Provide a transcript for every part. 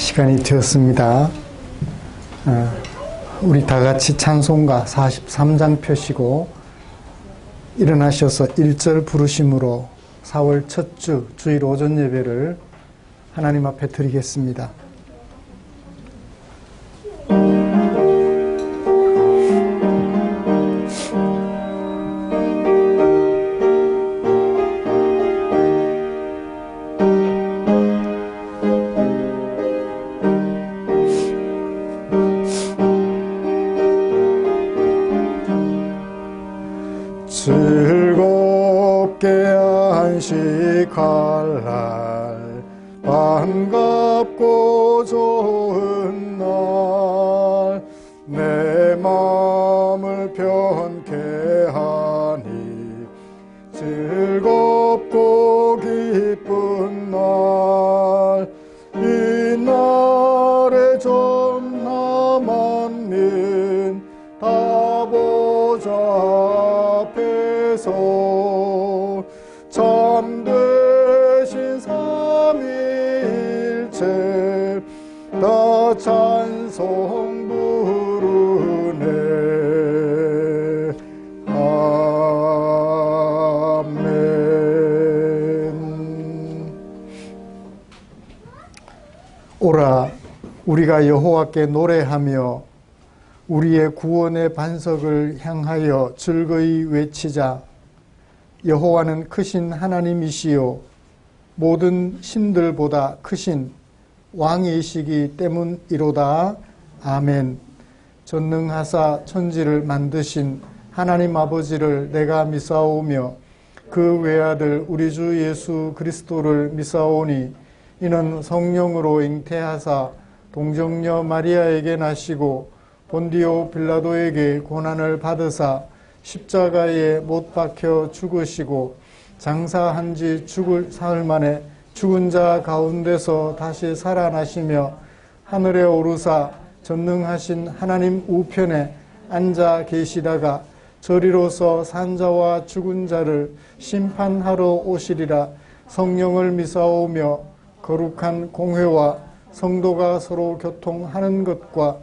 시간이 되었습니다. 우리 다 같이 찬송가 43장 펴시고 일어나셔서 1절 부르심으로 4월 첫 주 주일 오전 예배를 하나님 앞에 드리겠습니다. 즐겁게 안식할 날 반갑고 좋은 날 내 마음을 편케 하니 즐겁고 기쁜 날 이 날에 좀 남았는 다 보자 앞에서 참되신 삼위일체 다 찬송 부르네. 아멘. 오라 우리가 여호와께 노래하며 우리의 구원의 반석을 향하여 즐거이 외치자. 여호와는 크신 하나님이시요 모든 신들보다 크신 왕이시기 때문이로다. 아멘. 전능하사 천지를 만드신 하나님 아버지를 내가 미사오며 그 외아들 우리 주 예수 그리스도를 미사오니 이는 성령으로 잉태하사 동정녀 마리아에게 나시고 본디오 빌라도에게 고난을 받으사 십자가에 못 박혀 죽으시고 장사한 지 죽을 사흘 만에 죽은 자 가운데서 다시 살아나시며 하늘에 오르사 전능하신 하나님 우편에 앉아 계시다가 저리로서 산자와 죽은 자를 심판하러 오시리라. 성령을 미사오며 거룩한 공회와 성도가 서로 교통하는 것과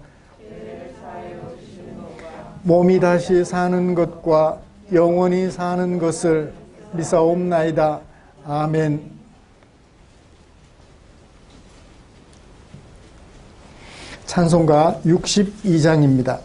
몸이 다시 사는 것과 영원히 사는 것을 미사옵나이다. 아멘. 찬송가 62장입니다.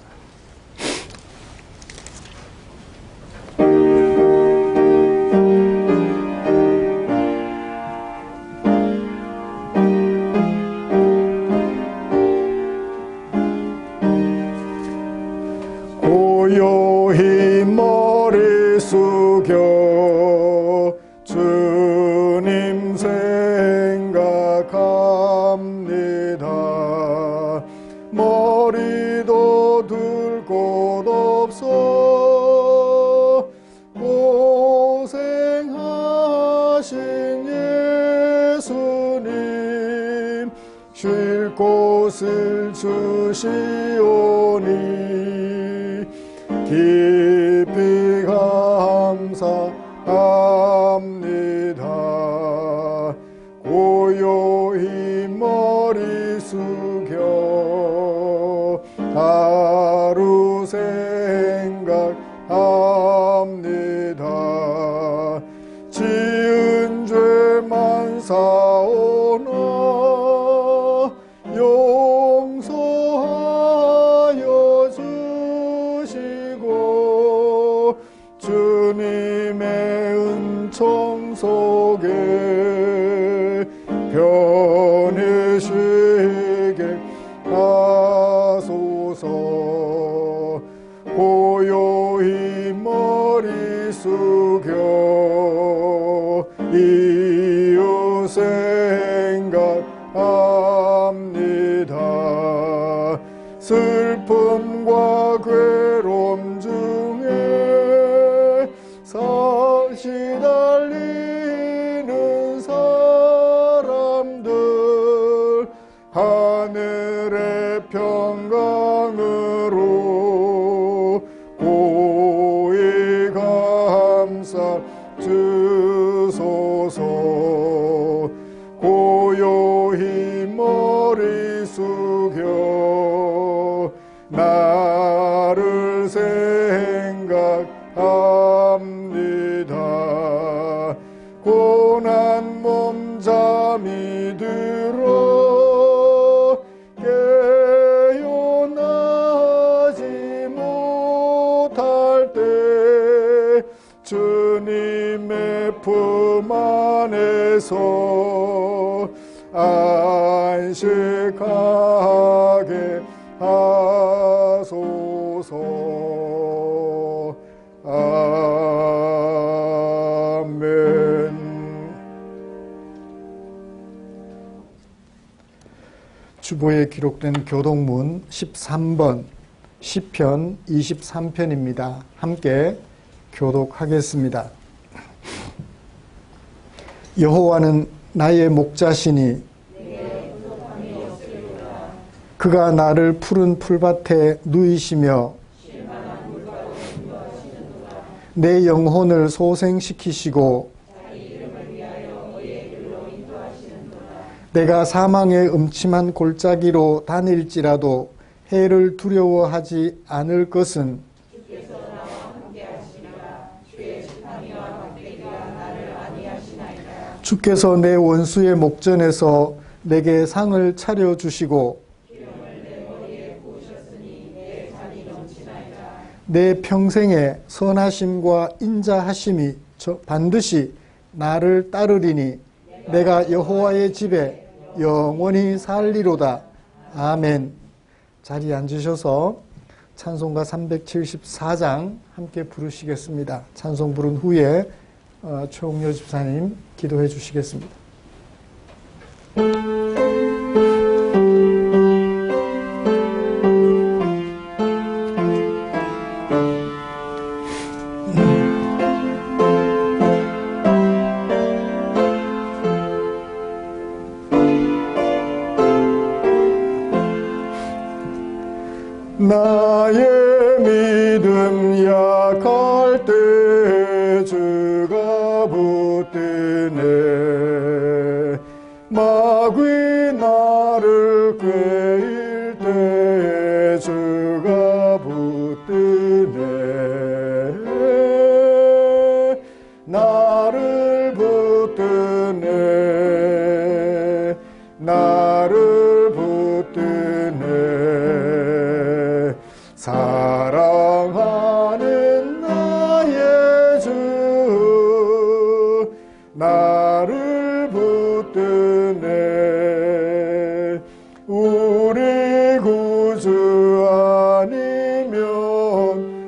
고요히 머리 숙여 주님 생각합니다. 머리도 둘 곳 없어 고생하신 예수님 쉴 곳을 주시오니 깊이 감사합니다. 고요히 머리 숙여 하루 생각합니다. 지은 죄만 사오나 용서하여 주시고 주님의 은총 속에 편히 쉬게 하소서. 고요히 머리 숙여 이웃 생각합니다. 슬픔과 괴로움 중에 시달리는 사람들 하늘의 평강으로 고이 감사 주소서. 고요히 머리 품 안에서 안식하게 하소서. 아멘. 주보에 기록된 교독문 13번 시편 23편입니다. 함께 교독하겠습니다. 여호와는 나의 목자시니 그가 나를 푸른 풀밭에 누이시며 내 영혼을 소생시키시고 내가 사망의 음침한 골짜기로 다닐지라도 해를 두려워하지 않을 것은 주께서 내 원수의 목전에서 내게 상을 차려주시고 내 평생에 선하심과 인자하심이 반드시 나를 따르리니 내가 여호와의 집에 영원히 살리로다. 아멘. 자리에 앉으셔서 찬송가 374장 함께 부르시겠습니다. 찬송 부른 후에 최홍려 집사님 기도해 주시겠습니다. 나의 믿음 약할 때 주가 붙드네. 마귀 나를 꾀일 때 주가 붙드네. 나를 붙드네. 나를 붙드네. 사랑하는 나의 주 나를 붙드네. 우리 구주 아니면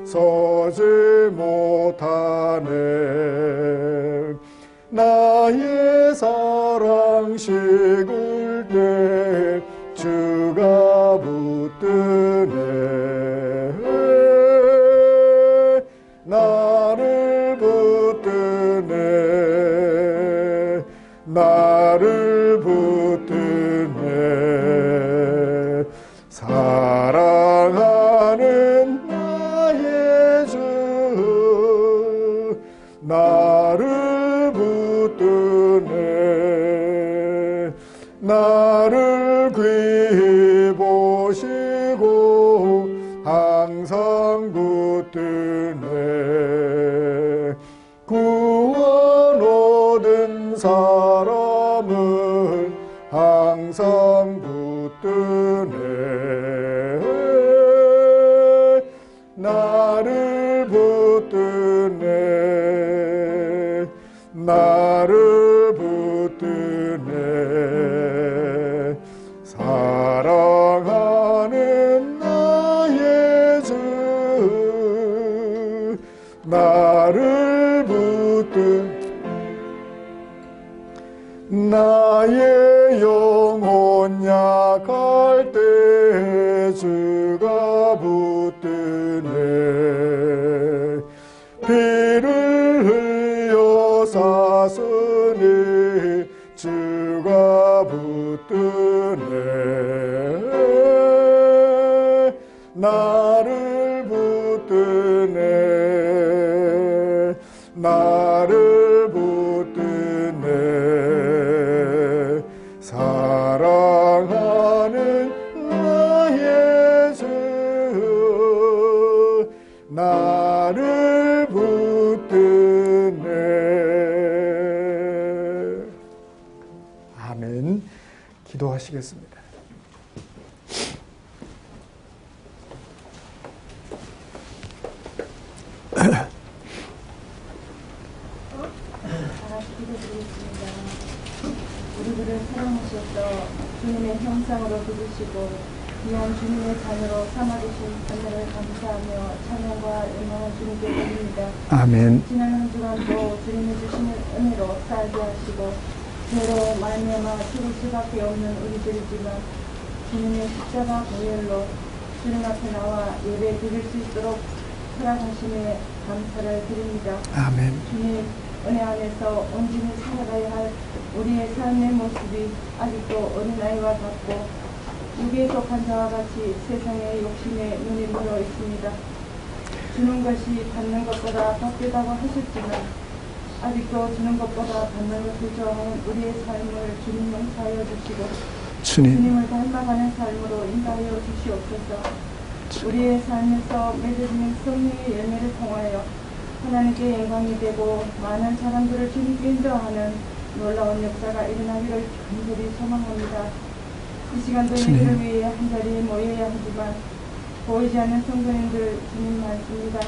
서지 못하네. 나의 사랑 식을 때 주가 붙드네. 나를 붙드네. 나를 붙드네. 사랑하는 나의 주 나를 붙드네. 나를 귀히 보시고 항상 붙드네. 구원 얻은 사람을 항상 붙드네. 나를 붙드네. 나를 붙드네. 사랑하는 나의 주 나를 붙드네. 나의 영혼 약할 때 주가 붙드네. 피를 흘려 샀으니 주가 붙드네. 나를 붙드네. 나를 붙드네. 사랑하는 나의 주 나를 붙드네. 아멘. 기도하시겠습니다. 기도드리겠습니다. 우리들을 사랑하셔서 주님의 형상으로 부르시고 귀한 주님의 자녀로 삼아주신 은혜를 감사하며 찬양과 영광을 주님께 드립니다. 아멘. 지난 한 주간도 주님이 주시는 은혜로 살게 하시고 죄로 말미암아 죽을 수밖에 없는 우리들이지만 주님의 십자가 보혈로 주님 앞에 나와 예배 드릴 수 있도록 허락하심에 감사를 드립니다. 아멘. 주님 은혜 안에서 온전히 살아가야 할 우리의 삶의 모습이 아직도 어린아이와 같고 육에 속한 자와 같이 세상의 욕심에 눈이 멀어 있습니다. 주는 것이 받는 것보다 덕되다고 하셨지만 아직도 주는 것보다 받는 것을 좋아하는 우리의 삶을 주님 용서하여 주시고 주님을 닮아가는 삶으로 인도하여 주시옵소서. 우리의 삶에서 맺어지는 성령의 열매를 통하여 하나님께 영광이 되고 많은 사람들을 주님께 인도하는 놀라운 역사가 일어나기를 간절히 소망합니다. 이 시간도 예배를 위해 한자리에 모여야 하지만 보이지 않는 성도님들 주님 말씀입니다.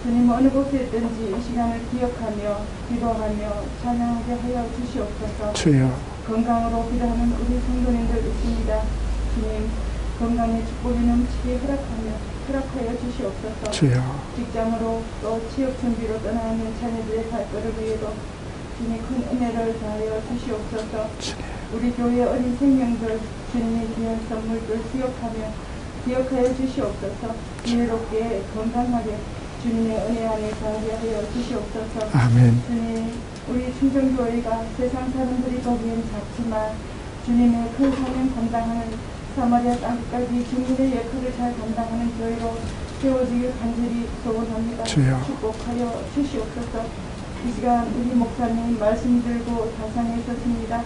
주님 어느 곳에 있든지 이 시간을 기억하며 기도하며 찬양하게 하여 주시옵소서. 주여. 건강으로 기도하는 우리 성도님들 있습니다. 주님 건강의 축복이 넘치게 허락하여 주시옵소서. 주여. 직장으로 또 취업 준비로 떠나 있는 자녀들의 발걸음에도 주님 큰 은혜를 다하여 주시옵소서. 우리 교회 어린 생명들 주님의 귀한 선물들 기억하여 주시옵소서. 지혜롭게 건강하게 주님의 은혜 안에 살게 하여 주시옵소서. 아멘. 주님 우리 충정교회가 세상 사람들이 보기엔 작지만 주님의 큰 사명 감당하는 사마리아 땅까지 주님의 역할을 잘 감당하는 교회로 세워지길 간절히 소원합니다. 주여. 축복하여 주시옵소서. 이 시간 우리 목사님 말씀 들고 다상에 섰습니다.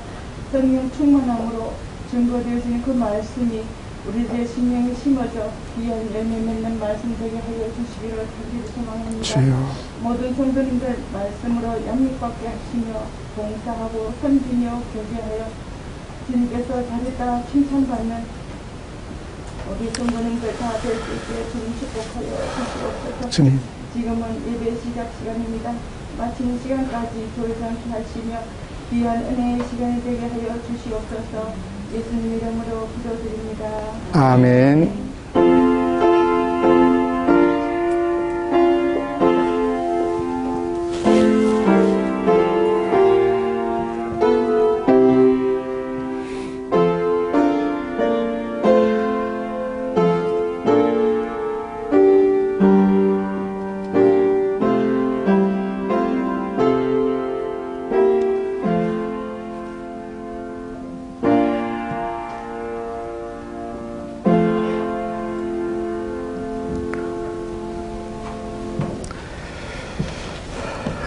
성령 충만함으로 증거되어지는 그 말씀이 우리들의 심령에 심어져 귀한 열매 맺는 말씀 되게 하여 주시기를 간절히 소망합니다. 주여. 모든 성도님들 말씀으로 양육받게 하시며 봉사하고 섬기며 교제하여 주님께서 잘했다 칭찬받는 우리 성도님들 다 될 수 있게 주님 축복하여 주시옵소서. 주님. 지금은 예배 시작 시간입니다. 마치는 시간까지 교회장치 하시며 귀한 은혜의 시간이 되게 하여 주시옵소서. 예수님 이름으로 기도드립니다. 아멘.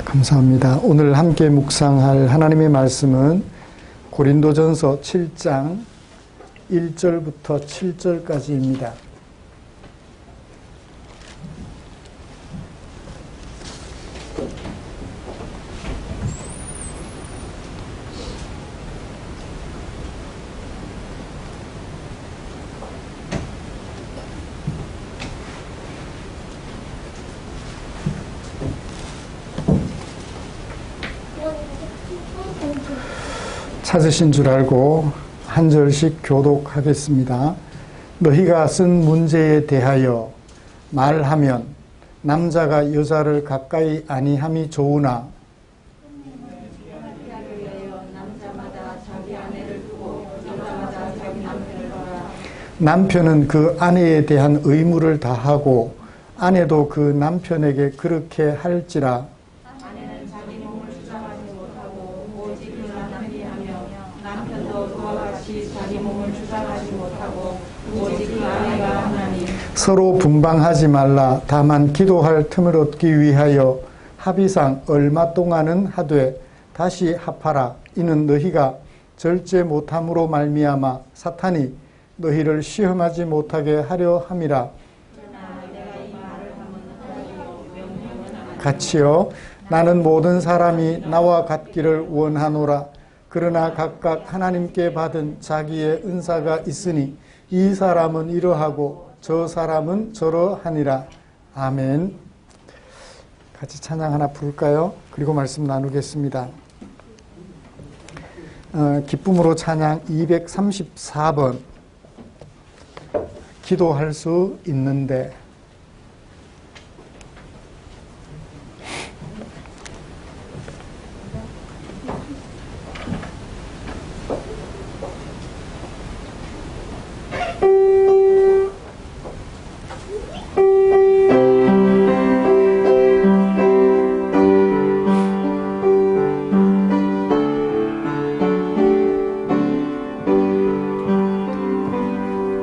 감사합니다. 오늘 함께 묵상할 하나님의 말씀은 고린도전서 7장 1절부터 7절까지입니다. 찾으신 줄 알고 한 절씩 교독하겠습니다. 너희가 쓴 문제에 대하여 말하면 남자가 여자를 가까이 아니함이 좋으나 남편은 그 아내에 대한 의무를 다하고 아내도 그 남편에게 그렇게 할지라. 아내는 자기 몸을 주장하지 못하고 오직 그가 낭비하며 남편도 그와 같이 자기 몸을 주장하지 못하고 오직 그 아내가 하나님. 서로 분방하지 말라. 다만 기도할 틈을 얻기 위하여 합의상 얼마 동안은 하되 다시 합하라. 이는 너희가 절제 못함으로 말미암아 사탄이 너희를 시험하지 못하게 하려 함이라. 같이요. 나는 모든 사람이 나와 같기를 원하노라. 그러나 각각 하나님께 받은 자기의 은사가 있으니 이 사람은 이러하고 저 사람은 저러하니라. 아멘. 같이 찬양 하나 부를까요? 그리고 말씀 나누겠습니다. 기쁨으로 찬양 234번 기도할 수 있는데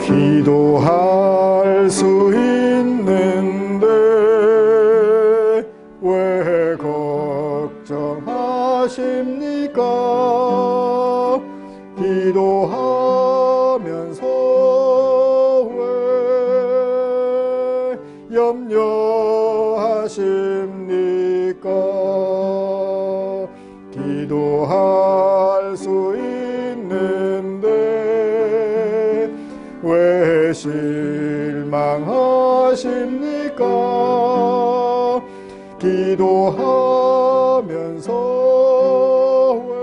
기도할 수 있는데 왜 걱정하십니까? 기도하면서 왜 염려하십니까? 기도할 수 있는데 왜 실망하십니까? 기도하면서 왜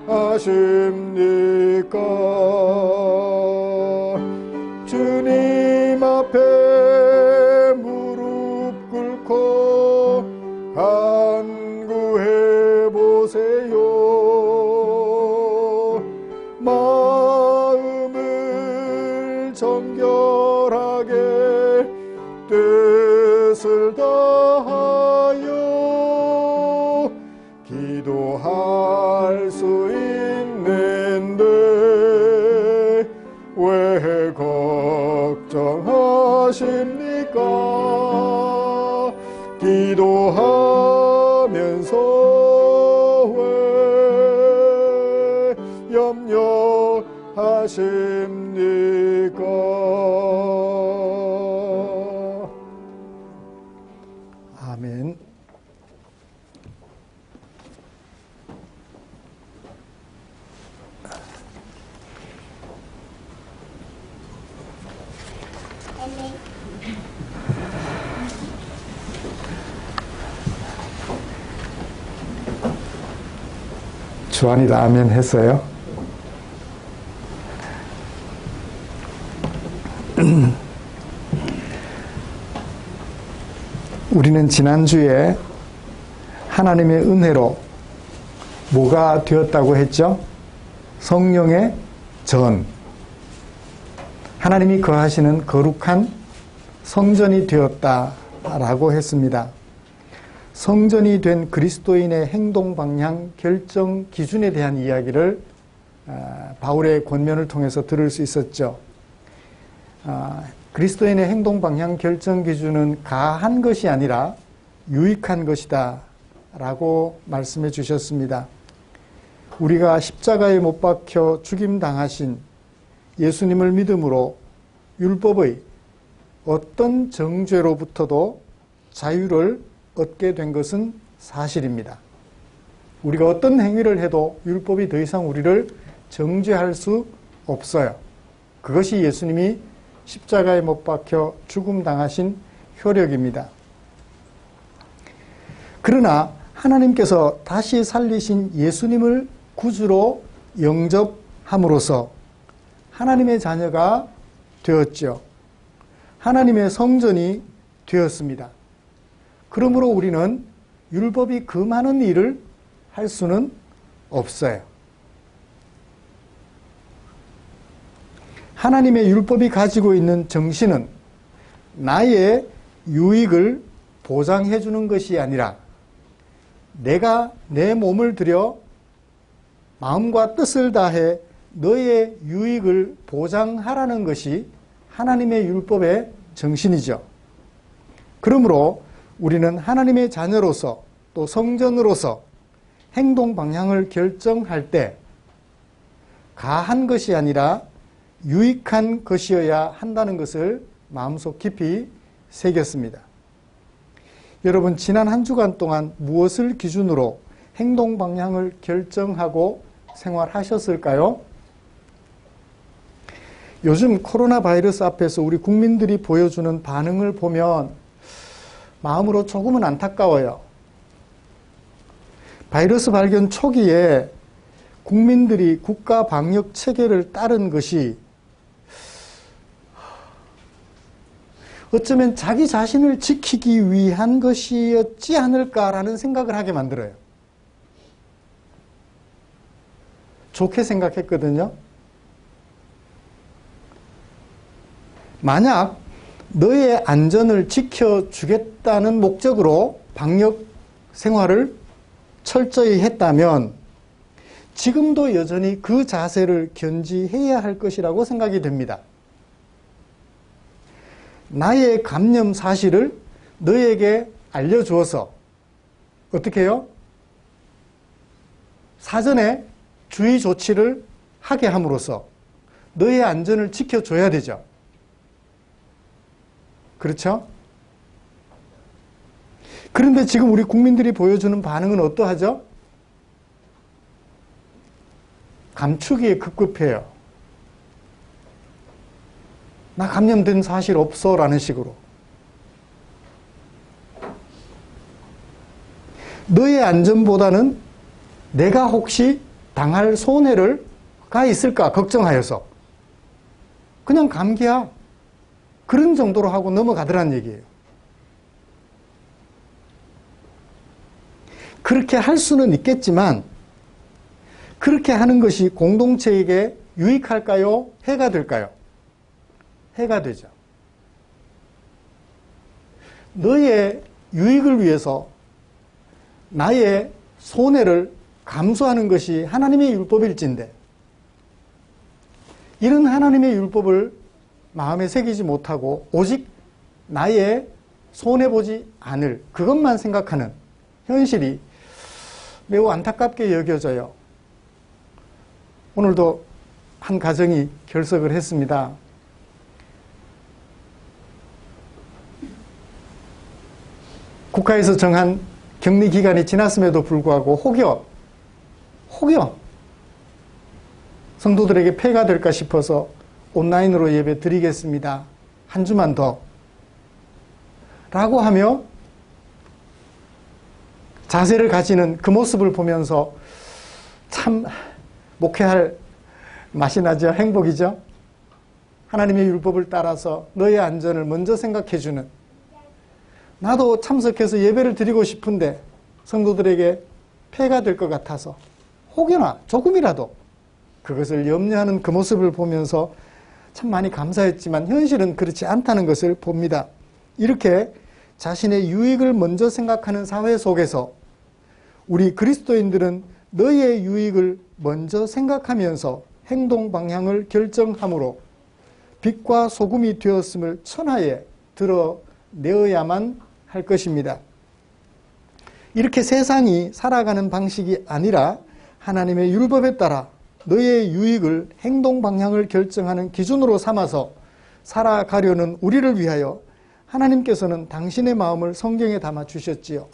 염려하십니까? 주님 앞에 무릎 꿇고 간구해 보세요. 마음을 정결하게 뜻을 다하여 기도할 수 있는데 왜 걱정하십니까? 기도하면서 왜 염려하십니까? 아멘. 주한이도 아멘 했어요. 우리는 지난주에 하나님의 은혜로 뭐가 되었다고 했죠? 성령의 전. 하나님이 거하시는 거룩한 성전이 되었다라고 했습니다. 성전이 된 그리스도인의 행동 방향 결정 기준에 대한 이야기를 바울의 권면을 통해서 들을 수 있었죠. 그리스도인의 행동 방향 결정 기준은 가한 것이 아니라 유익한 것이다 라고 말씀해 주셨습니다. 우리가 십자가에 못 박혀 죽임당하신 예수님을 믿음으로 율법의 어떤 정죄로부터도 자유를 얻게 된 것은 사실입니다. 우리가 어떤 행위를 해도 율법이 더 이상 우리를 정죄할 수 없어요. 그것이 예수님이 십자가에 못 박혀 죽음당하신 효력입니다. 그러나 하나님께서 다시 살리신 예수님을 구주로 영접함으로써 하나님의 자녀가 되었죠. 하나님의 성전이 되었습니다. 그러므로 우리는 율법이 그 많은 일을 할 수는 없어요. 하나님의 율법이 가지고 있는 정신은 나의 유익을 보장해 주는 것이 아니라 내가 내 몸을 들여 마음과 뜻을 다해 너의 유익을 보장하라는 것이 하나님의 율법의 정신이죠. 그러므로 우리는 하나님의 자녀로서 또 성전으로서 행동 방향을 결정할 때 가한 것이 아니라 유익한 것이어야 한다는 것을 마음속 깊이 새겼습니다. 여러분, 지난 한 주간 동안 무엇을 기준으로 행동 방향을 결정하고 생활하셨을까요? 요즘 코로나 바이러스 앞에서 우리 국민들이 보여주는 반응을 보면 마음으로 조금은 안타까워요. 바이러스 발견 초기에 국민들이 국가 방역 체계를 따른 것이 어쩌면 자기 자신을 지키기 위한 것이었지 않을까라는 생각을 하게 만들어요. 좋게 생각했거든요. 만약 너의 안전을 지켜주겠다는 목적으로 방역 생활을 철저히 했다면 지금도 여전히 그 자세를 견지해야 할 것이라고 생각이 됩니다. 나의 감염 사실을 너에게 알려주어서 어떻게 해요? 사전에 주의 조치를 하게 함으로써 너의 안전을 지켜줘야 되죠. 그렇죠? 그런데 지금 우리 국민들이 보여주는 반응은 어떠하죠? 감추기에 급급해요. 나 감염된 사실 없어 라는 식으로. 너의 안전보다는 내가 혹시 당할 손해가 있을까 걱정하여서 그냥 감기야 그런 정도로 하고 넘어가더란 얘기예요. 그렇게 할 수는 있겠지만 그렇게 하는 것이 공동체에게 유익할까요? 해가 될까요? 해가 되죠. 너의 유익을 위해서 나의 손해를 감수하는 것이 하나님의 율법일진데 이런 하나님의 율법을 마음에 새기지 못하고 오직 나의 손해보지 않을 그것만 생각하는 현실이 매우 안타깝게 여겨져요. 오늘도 한 가정이 결석을 했습니다. 국가에서 정한 격리 기간이 지났음에도 불구하고 혹여 성도들에게 폐가 될까 싶어서 온라인으로 예배 드리겠습니다. 한 주만 더. 라고 하며 자세를 가지는 그 모습을 보면서 참 목회할 맛이 나죠. 행복이죠. 하나님의 율법을 따라서 너의 안전을 먼저 생각해주는 나도 참석해서 예배를 드리고 싶은데 성도들에게 폐가 될 것 같아서 혹여나 조금이라도 그것을 염려하는 그 모습을 보면서 참 많이 감사했지만 현실은 그렇지 않다는 것을 봅니다. 이렇게 자신의 유익을 먼저 생각하는 사회 속에서 우리 그리스도인들은 너의 유익을 먼저 생각하면서 행동 방향을 결정함으로 빛과 소금이 되었음을 천하에 드러내어야만 할 것입니다. 이렇게 세상이 살아가는 방식이 아니라 하나님의 율법에 따라 너의 유익을 행동 방향을 결정하는 기준으로 삼아서 살아가려는 우리를 위하여 하나님께서는 당신의 마음을 성경에 담아 주셨지요.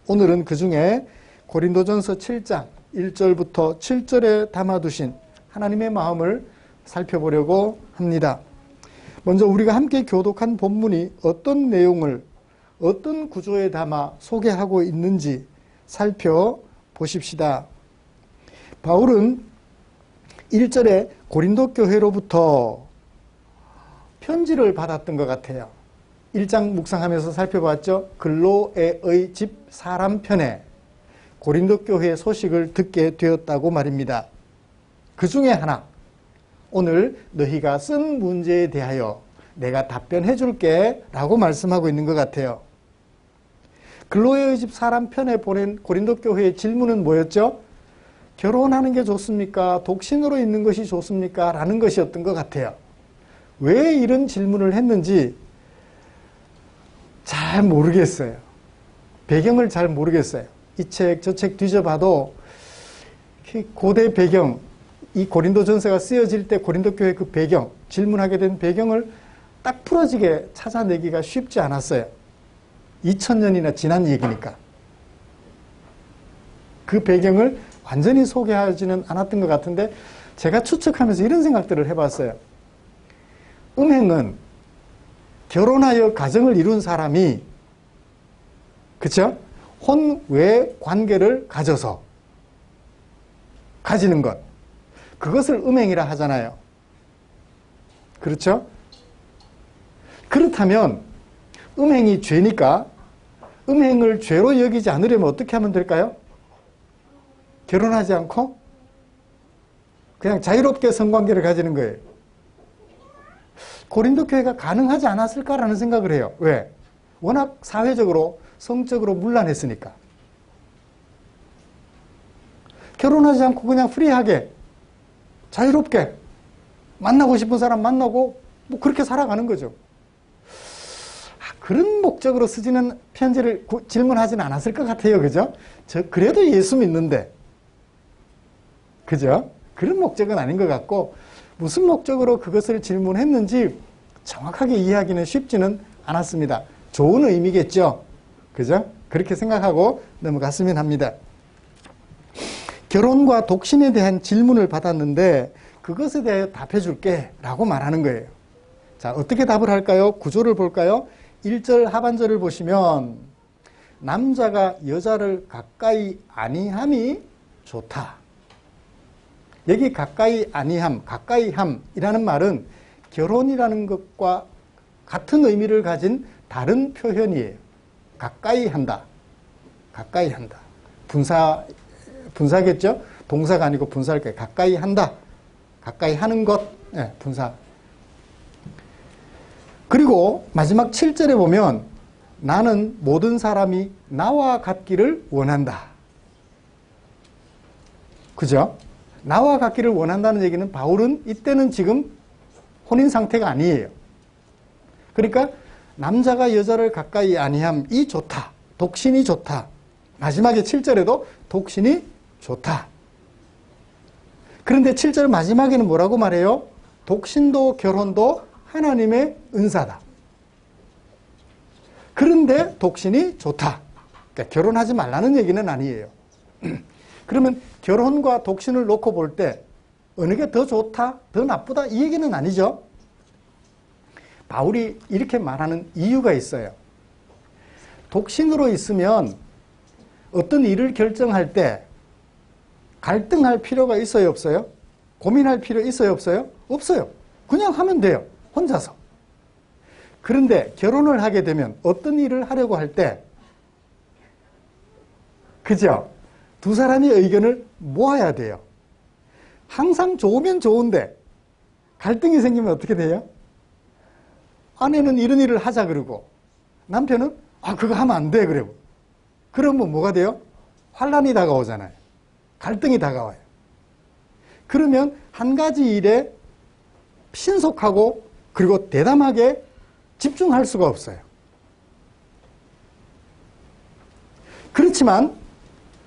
오늘은 그 중에 고린도전서 7장 1절부터 7절에 담아두신 하나님의 마음을 살펴보려고 합니다. 먼저 우리가 함께 교독한 본문이 어떤 내용을 어떤 구조에 담아 소개하고 있는지 살펴보십시다. 바울은 1절에 고린도 교회로부터 편지를 받았던 것 같아요. 1장 묵상하면서 살펴봤죠. 글로에의 집 사람 편에 고린도 교회의 소식을 듣게 되었다고 말입니다. 그 중에 하나, 오늘 너희가 쓴 문제에 대하여 내가 답변해 줄게 라고 말씀하고 있는 것 같아요. 글로에의 집 사람 편에 보낸 고린도 교회의 질문은 뭐였죠? 결혼하는 게 좋습니까? 독신으로 있는 것이 좋습니까? 라는 것이었던 것 같아요. 왜 이런 질문을 했는지 잘 모르겠어요. 배경을 잘 모르겠어요. 이 책, 저 책 뒤져봐도 고대 배경, 이 고린도전서가 쓰여질 때 고린도 교회 그 배경, 질문하게 된 배경을 딱 풀어지게 찾아내기가 쉽지 않았어요. 2000년이나 지난 얘기니까. 그 배경을 완전히 소개하지는 않았던 것 같은데 제가 추측하면서 이런 생각들을 해봤어요. 음행은 결혼하여 가정을 이룬 사람이 그쵸? 혼외 관계를 가져서 가지는 것, 그것을 음행이라 하잖아요. 그렇죠? 그렇다면 음행이 죄니까 음행을 죄로 여기지 않으려면 어떻게 하면 될까요? 결혼하지 않고 그냥 자유롭게 성관계를 가지는 거예요. 고린도 교회가 가능하지 않았을까라는 생각을 해요. 왜? 워낙 사회적으로 성적으로 문란했으니까. 결혼하지 않고 그냥 프리하게 자유롭게 만나고 싶은 사람 만나고 뭐 그렇게 살아가는 거죠. 그런 목적으로 쓰지는 편지를 질문하지는 않았을 것 같아요. 그죠? 그래도 예수 믿는데. 그죠? 그런 목적은 아닌 것 같고, 무슨 목적으로 그것을 질문했는지 정확하게 이해하기는 쉽지는 않았습니다. 좋은 의미겠죠? 그죠? 그렇게 생각하고 넘어갔으면 합니다. 결혼과 독신에 대한 질문을 받았는데, 그것에 대해 답해 줄게 라고 말하는 거예요. 자, 어떻게 답을 할까요? 구조를 볼까요? 1절 하반절을 보시면 남자가 여자를 가까이 아니함이 좋다. 여기 가까이 아니함, 가까이함이라는 말은 결혼이라는 것과 같은 의미를 가진 다른 표현이에요. 가까이 한다. 가까이 한다. 분사겠죠? 동사가 아니고 분사할 거예요. 가까이 한다. 가까이 하는 것. 네, 분사. 그리고 마지막 7절에 보면 나는 모든 사람이 나와 같기를 원한다. 그죠? 나와 같기를 원한다는 얘기는 바울은 이때는 지금 혼인 상태가 아니에요. 그러니까 남자가 여자를 가까이 아니함이 좋다. 독신이 좋다. 마지막에 7절에도 독신이 좋다. 그런데 7절 마지막에는 뭐라고 말해요? 독신도 결혼도 하나님의 은사다. 그런데 독신이 좋다. 그러니까 결혼하지 말라는 얘기는 아니에요. 그러면 결혼과 독신을 놓고 볼 때 어느 게 더 좋다, 더 나쁘다 이 얘기는 아니죠. 바울이 이렇게 말하는 이유가 있어요. 독신으로 있으면 어떤 일을 결정할 때 갈등할 필요가 있어요, 없어요? 고민할 필요 있어요, 없어요? 없어요. 그냥 하면 돼요. 혼자서. 그런데 결혼을 하게 되면 어떤 일을 하려고 할 때, 그죠? 두 사람의 의견을 모아야 돼요. 항상 좋으면 좋은데 갈등이 생기면 어떻게 돼요? 아내는 이런 일을 하자 그러고 남편은 그거 하면 안 돼 그러고, 그러면 뭐가 돼요? 환란이 다가오잖아요. 갈등이 다가와요. 그러면 한 가지 일에 신속하고 그리고 대담하게 집중할 수가 없어요. 그렇지만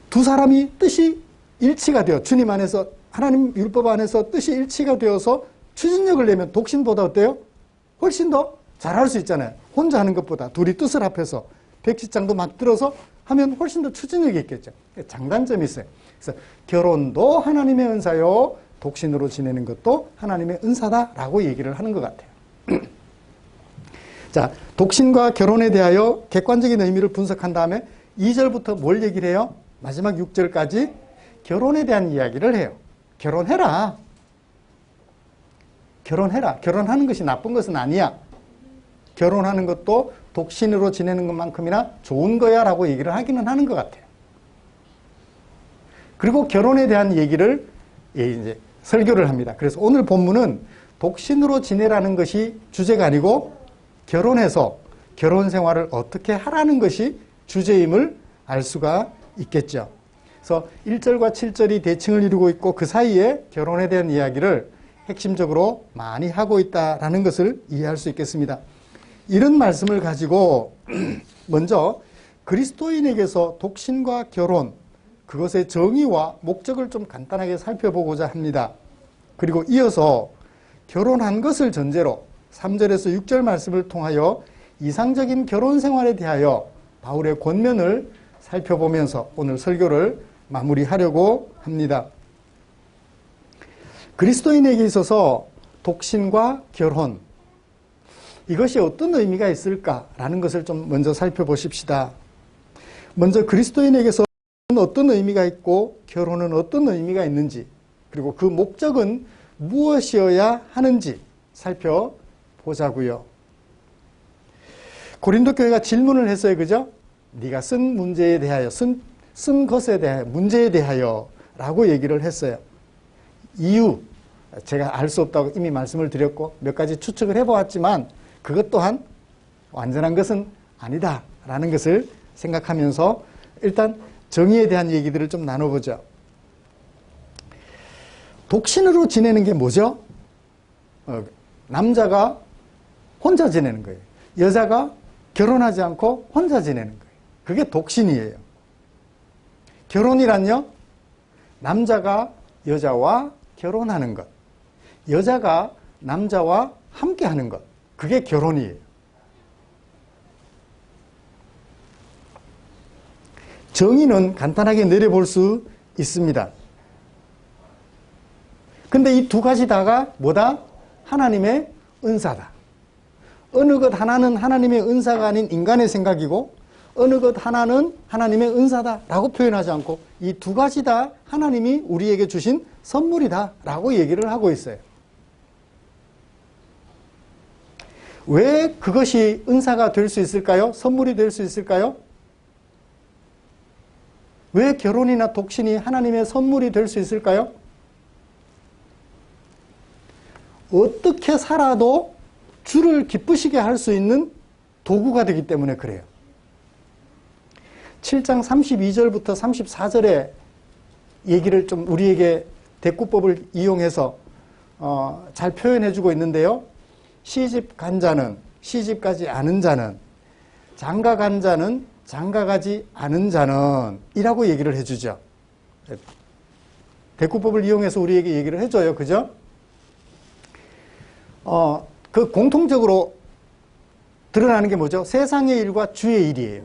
두 사람이 뜻이 일치가 되어 주님 안에서, 하나님 율법 안에서 뜻이 일치가 되어서 추진력을 내면 독신보다 어때요? 훨씬 더 잘할 수 있잖아요. 혼자 하는 것보다 둘이 뜻을 합해서 백지장도 막 들어서 하면 훨씬 더 추진력이 있겠죠. 장단점이 있어요. 그래서 결혼도 하나님의 은사요, 독신으로 지내는 것도 하나님의 은사다라고 얘기를 하는 것 같아요. 자, 독신과 결혼에 대하여 객관적인 의미를 분석한 다음에 2절부터 뭘 얘기를 해요? 마지막 6절까지 결혼에 대한 이야기를 해요. 결혼해라. 결혼해라. 결혼하는 것이 나쁜 것은 아니야. 결혼하는 것도 독신으로 지내는 것만큼이나 좋은 거야 라고 얘기를 하기는 하는 것 같아요. 그리고 결혼에 대한 얘기를 이제 설교를 합니다. 그래서 오늘 본문은 독신으로 지내라는 것이 주제가 아니고 결혼해서 결혼 생활을 어떻게 하라는 것이 주제임을 알 수가 있겠죠. 그래서 1절과 7절이 대칭을 이루고 있고 그 사이에 결혼에 대한 이야기를 핵심적으로 많이 하고 있다는 것을 이해할 수 있겠습니다. 이런 말씀을 가지고 먼저 그리스도인에게서 독신과 결혼, 그것의 정의와 목적을 좀 간단하게 살펴보고자 합니다. 그리고 이어서 결혼한 것을 전제로 3절에서 6절 말씀을 통하여 이상적인 결혼 생활에 대하여 바울의 권면을 살펴보면서 오늘 설교를 마무리하려고 합니다. 그리스도인에게 있어서 독신과 결혼, 이것이 어떤 의미가 있을까라는 것을 좀 먼저 살펴보십시다. 먼저 그리스도인에게서 어떤 의미가 있고 결혼은 어떤 의미가 있는지, 그리고 그 목적은 무엇이어야 하는지 살펴보자고요. 고린도 교회가 질문을 했어요. 그죠? 네가 쓴 문제에 대하여, 쓴 것에 대하여, 문제에 대하여 라고 얘기를 했어요. 이유, 제가 알 수 없다고 이미 말씀을 드렸고 몇 가지 추측을 해보았지만 그것 또한 완전한 것은 아니다 라는 것을 생각하면서 일단 정의에 대한 얘기들을 좀 나눠보죠. 독신으로 지내는 게 뭐죠? 남자가 혼자 지내는 거예요. 여자가 결혼하지 않고 혼자 지내는 거예요. 그게 독신이에요. 결혼이란요, 남자가 여자와 결혼하는 것, 여자가 남자와 함께 하는 것, 그게 결혼이에요. 정의는 간단하게 내려볼 수 있습니다. 근데 이 두 가지 다가 뭐다? 하나님의 은사다. 어느 것 하나는 하나님의 은사가 아닌 인간의 생각이고 어느 것 하나는 하나님의 은사다라고 표현하지 않고 이 두 가지 다 하나님이 우리에게 주신 선물이다라고 얘기를 하고 있어요. 왜 그것이 은사가 될 수 있을까요? 선물이 될 수 있을까요? 왜 결혼이나 독신이 하나님의 선물이 될 수 있을까요? 어떻게 살아도 주를 기쁘시게 할 수 있는 도구가 되기 때문에 그래요. 7장 32절부터 34절의 얘기를 좀 우리에게 대꾸법을 이용해서 잘 표현해주고 있는데요. 시집 간 자는, 시집가지 않은 자는, 장가 간 자는, 장가가지 않은 자는 이라고 얘기를 해주죠. 대꾸법을 이용해서 우리에게 얘기를 해줘요. 그죠? 그 공통적으로 드러나는 게 뭐죠? 세상의 일과 주의 일이에요.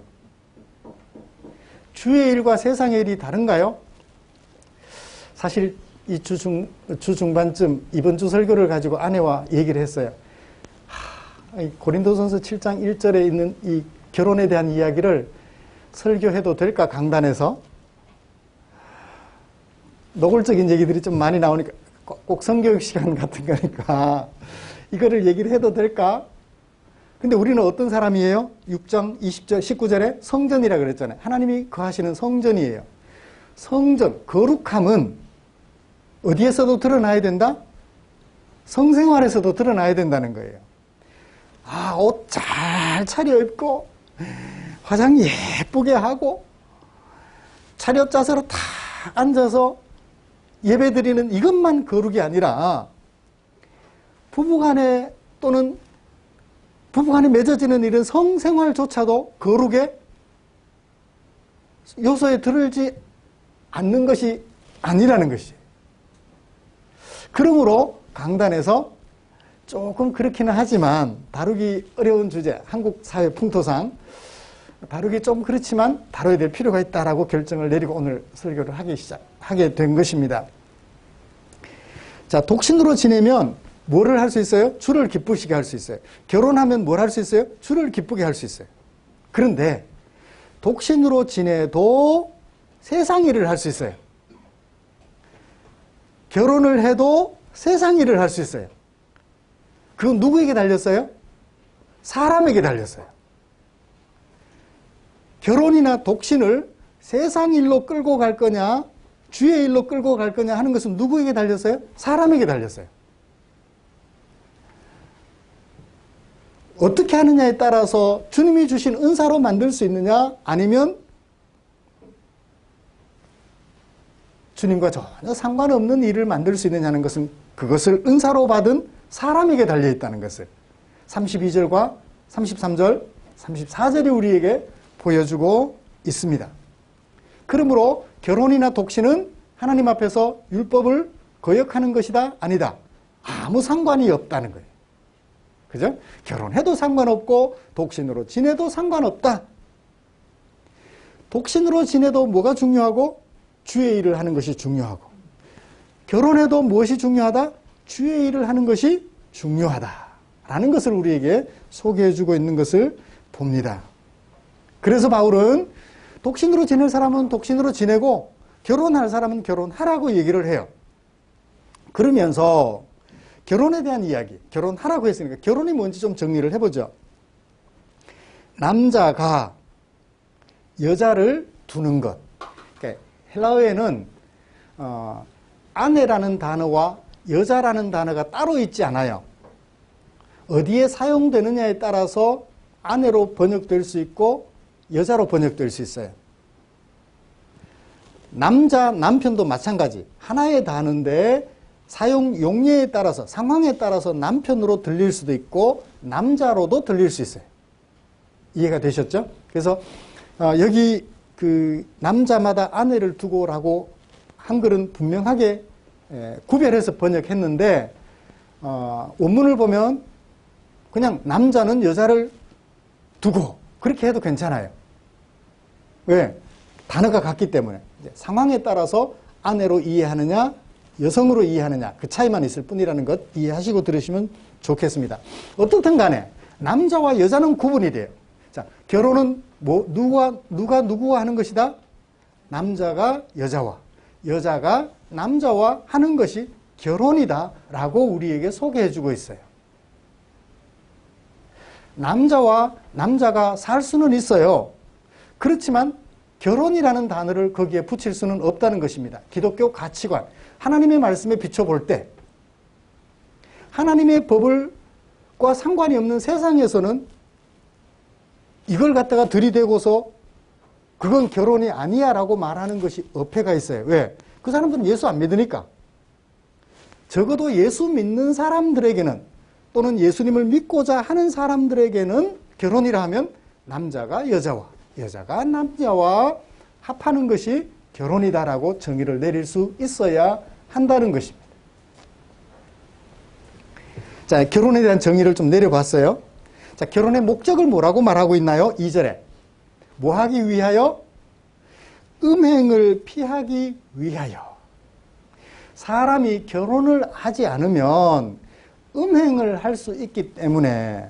주의 일과 세상의 일이 다른가요? 사실 이 주 중반쯤 이번 주 설교를 가지고 아내와 얘기를 했어요. 고린도전서 7장 1절에 있는 이 결혼에 대한 이야기를 설교해도 될까, 강단에서? 노골적인 얘기들이 좀 많이 나오니까 꼭 성교육 시간 같은 거니까 이거를 얘기를 해도 될까? 근데 우리는 어떤 사람이에요? 6장 20절 19절에 성전이라 그랬잖아요. 하나님이 거하시는 성전이에요. 성전, 거룩함은 어디에서도 드러나야 된다? 성생활에서도 드러나야 된다는 거예요. 옷 잘 차려입고 화장 예쁘게 하고 차렷자세로 다 앉아서 예배드리는 이것만 거룩이 아니라 부부간에 또는 부부간에 맺어지는 이런 성생활조차도 거룩의 요소에 들어지 않는 것이 아니라는 것이에요. 그러므로 강단에서 조금 그렇기는 하지만 다루기 어려운 주제, 한국 사회 풍토상 다루기 좀 그렇지만 다뤄야 될 필요가 있다라고 결정을 내리고 오늘 설교를 하게 된 것입니다. 자, 독신으로 지내면 뭐를 할 수 있어요? 주를 기쁘시게 할 수 있어요. 결혼하면 뭘 할 수 있어요? 주를 기쁘게 할 수 있어요. 그런데 독신으로 지내도 세상 일을 할 수 있어요. 결혼을 해도 세상 일을 할 수 있어요. 그건 누구에게 달렸어요? 사람에게 달렸어요. 결혼이나 독신을 세상 일로 끌고 갈 거냐, 주의 일로 끌고 갈 거냐 하는 것은 누구에게 달렸어요? 사람에게 달렸어요. 어떻게 하느냐에 따라서 주님이 주신 은사로 만들 수 있느냐, 아니면 주님과 전혀 상관없는 일을 만들 수 있느냐는 것은 그것을 은사로 받은 사람에게 달려있다는 것을 32절과 33절, 34절이 우리에게 보여주고 있습니다. 그러므로 결혼이나 독신은 하나님 앞에서 율법을 거역하는 것이다? 아니다. 아무 상관이 없다는 거예요. 그죠? 결혼해도 상관없고 독신으로 지내도 상관없다. 독신으로 지내도 뭐가 중요하고? 주의 일을 하는 것이 중요하고, 결혼해도 무엇이 중요하다? 주의 일을 하는 것이 중요하다라는 것을 우리에게 소개해주고 있는 것을 봅니다. 그래서 바울은 독신으로 지낼 사람은 독신으로 지내고 결혼할 사람은 결혼하라고 얘기를 해요. 그러면서 결혼에 대한 이야기, 결혼하라고 했으니까 결혼이 뭔지 좀 정리를 해보죠. 남자가 여자를 두는 것. 그러니까 헬라어에는 아내라는 단어와 여자라는 단어가 따로 있지 않아요. 어디에 사용되느냐에 따라서 아내로 번역될 수 있고 여자로 번역될 수 있어요. 남자, 남편도 마찬가지. 하나의 단어인데 사용 용례에 따라서, 상황에 따라서 남편으로 들릴 수도 있고 남자로도 들릴 수 있어요. 이해가 되셨죠? 그래서 여기 그 남자마다 아내를 두고라고 한글은 분명하게 구별해서 번역했는데 원문을 보면 그냥 남자는 여자를 두고 그렇게 해도 괜찮아요. 왜? 단어가 같기 때문에. 상황에 따라서 아내로 이해하느냐 여성으로 이해하느냐 그 차이만 있을 뿐이라는 것 이해하시고 들으시면 좋겠습니다. 어떻든 간에 남자와 여자는 구분이 돼요. 자, 결혼은 누가 누구와 하는 것이다? 남자가 여자와 여자가 남자와 하는 것이 결혼이다 라고 우리에게 소개해 주고 있어요. 남자와 남자가 살 수는 있어요. 그렇지만 결혼이라는 단어를 거기에 붙일 수는 없다는 것입니다. 기독교 가치관, 하나님의 말씀에 비춰볼 때 하나님의 법과 상관이 없는 세상에서는 이걸 갖다가 들이대고서 그건 결혼이 아니야 라고 말하는 것이 어폐가 있어요. 왜? 그 사람들은 예수 안 믿으니까. 적어도 예수 믿는 사람들에게는 또는 예수님을 믿고자 하는 사람들에게는 결혼이라 하면 남자가 여자와 여자가 남자와 합하는 것이 결혼이다라고 정의를 내릴 수 있어야 한다는 것입니다. 자, 결혼에 대한 정의를 좀 내려봤어요. 자, 결혼의 목적을 뭐라고 말하고 있나요? 2절에. 뭐 하기 위하여? 음행을 피하기 위하여. 사람이 결혼을 하지 않으면 음행을 할 수 있기 때문에